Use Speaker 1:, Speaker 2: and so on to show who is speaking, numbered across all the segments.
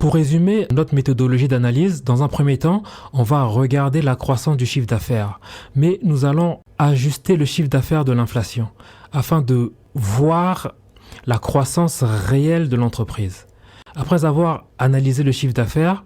Speaker 1: Pour résumer notre méthodologie d'analyse, dans un premier temps, on va regarder la croissance du chiffre d'affaires, mais nous allons ajuster le chiffre d'affaires de l'inflation afin de voir la croissance réelle de l'entreprise. Après avoir analysé le chiffre d'affaires,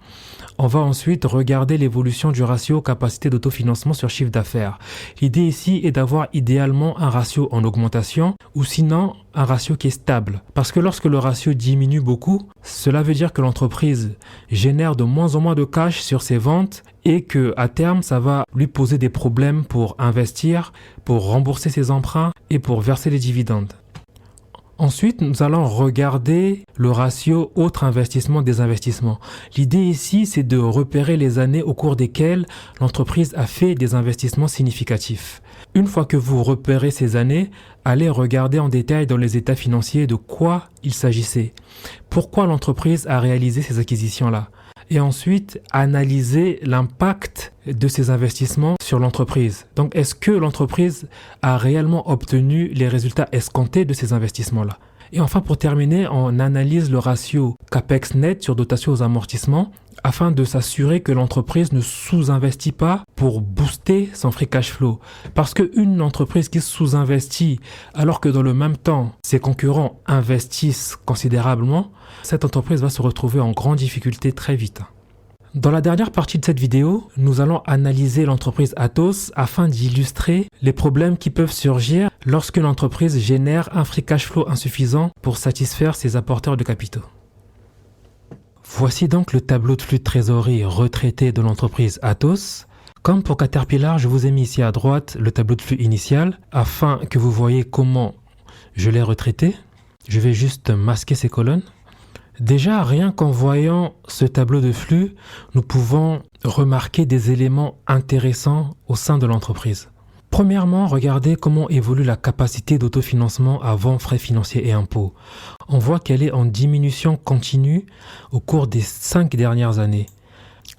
Speaker 1: on va ensuite regarder l'évolution du ratio capacité d'autofinancement sur chiffre d'affaires. L'idée ici est d'avoir idéalement un ratio en augmentation ou sinon un ratio qui est stable. Parce que lorsque le ratio diminue beaucoup, cela veut dire que l'entreprise génère de moins en moins de cash sur ses ventes et que à terme, ça va lui poser des problèmes pour investir, pour rembourser ses emprunts et pour verser les dividendes. Ensuite, nous allons regarder le ratio autre investissement des investissements. L'idée ici, c'est de repérer les années au cours desquelles l'entreprise a fait des investissements significatifs. Une fois que vous repérez ces années, allez regarder en détail dans les états financiers de quoi il s'agissait. Pourquoi l'entreprise a réalisé ces acquisitions-là? Et ensuite, analyser l'impact de ces investissements sur l'entreprise. Donc, est-ce que l'entreprise a réellement obtenu les résultats escomptés de ces investissements-là? Et enfin, pour terminer, on analyse le ratio CAPEX net sur dotation aux amortissements afin de s'assurer que l'entreprise ne sous-investit pas pour booster son free cash flow. Parce qu'une entreprise qui sous-investit alors que dans le même temps, ses concurrents investissent considérablement, cette entreprise va se retrouver en grande difficulté très vite. Dans la dernière partie de cette vidéo, nous allons analyser l'entreprise Atos afin d'illustrer les problèmes qui peuvent surgir lorsque l'entreprise génère un free cash flow insuffisant pour satisfaire ses apporteurs de capitaux. Voici donc le tableau de flux de trésorerie retraité de l'entreprise Atos. Comme pour Caterpillar, je vous ai mis ici à droite le tableau de flux initial afin que vous voyez comment je l'ai retraité. Je vais juste masquer ces colonnes. Déjà, rien qu'en voyant ce tableau de flux, nous pouvons remarquer des éléments intéressants au sein de l'entreprise. Premièrement, regardez comment évolue la capacité d'autofinancement avant frais financiers et impôts. On voit qu'elle est en diminution continue au cours des 5 dernières années.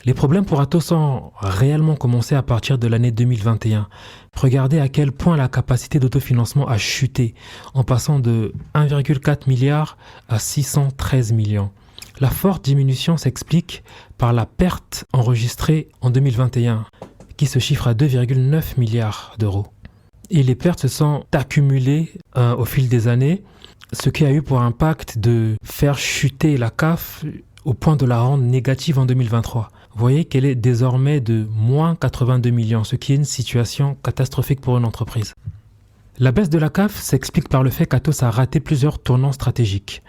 Speaker 1: Les problèmes pour Atos ont réellement commencé à partir de l'année 2021. Regardez à quel point la capacité d'autofinancement a chuté, en passant de 1,4 milliard à 613 millions. La forte diminution s'explique par la perte enregistrée en 2021, qui se chiffre à 2,9 milliards d'euros. Et les pertes se sont accumulées au fil des années, ce qui a eu pour impact de faire chuter la CAF au point de la rendre négative en 2023. Vous voyez qu'elle est désormais de moins 82 millions, ce qui est une situation catastrophique pour une entreprise. La baisse de la CAF s'explique par le fait qu'Atos a raté plusieurs tournants stratégiques.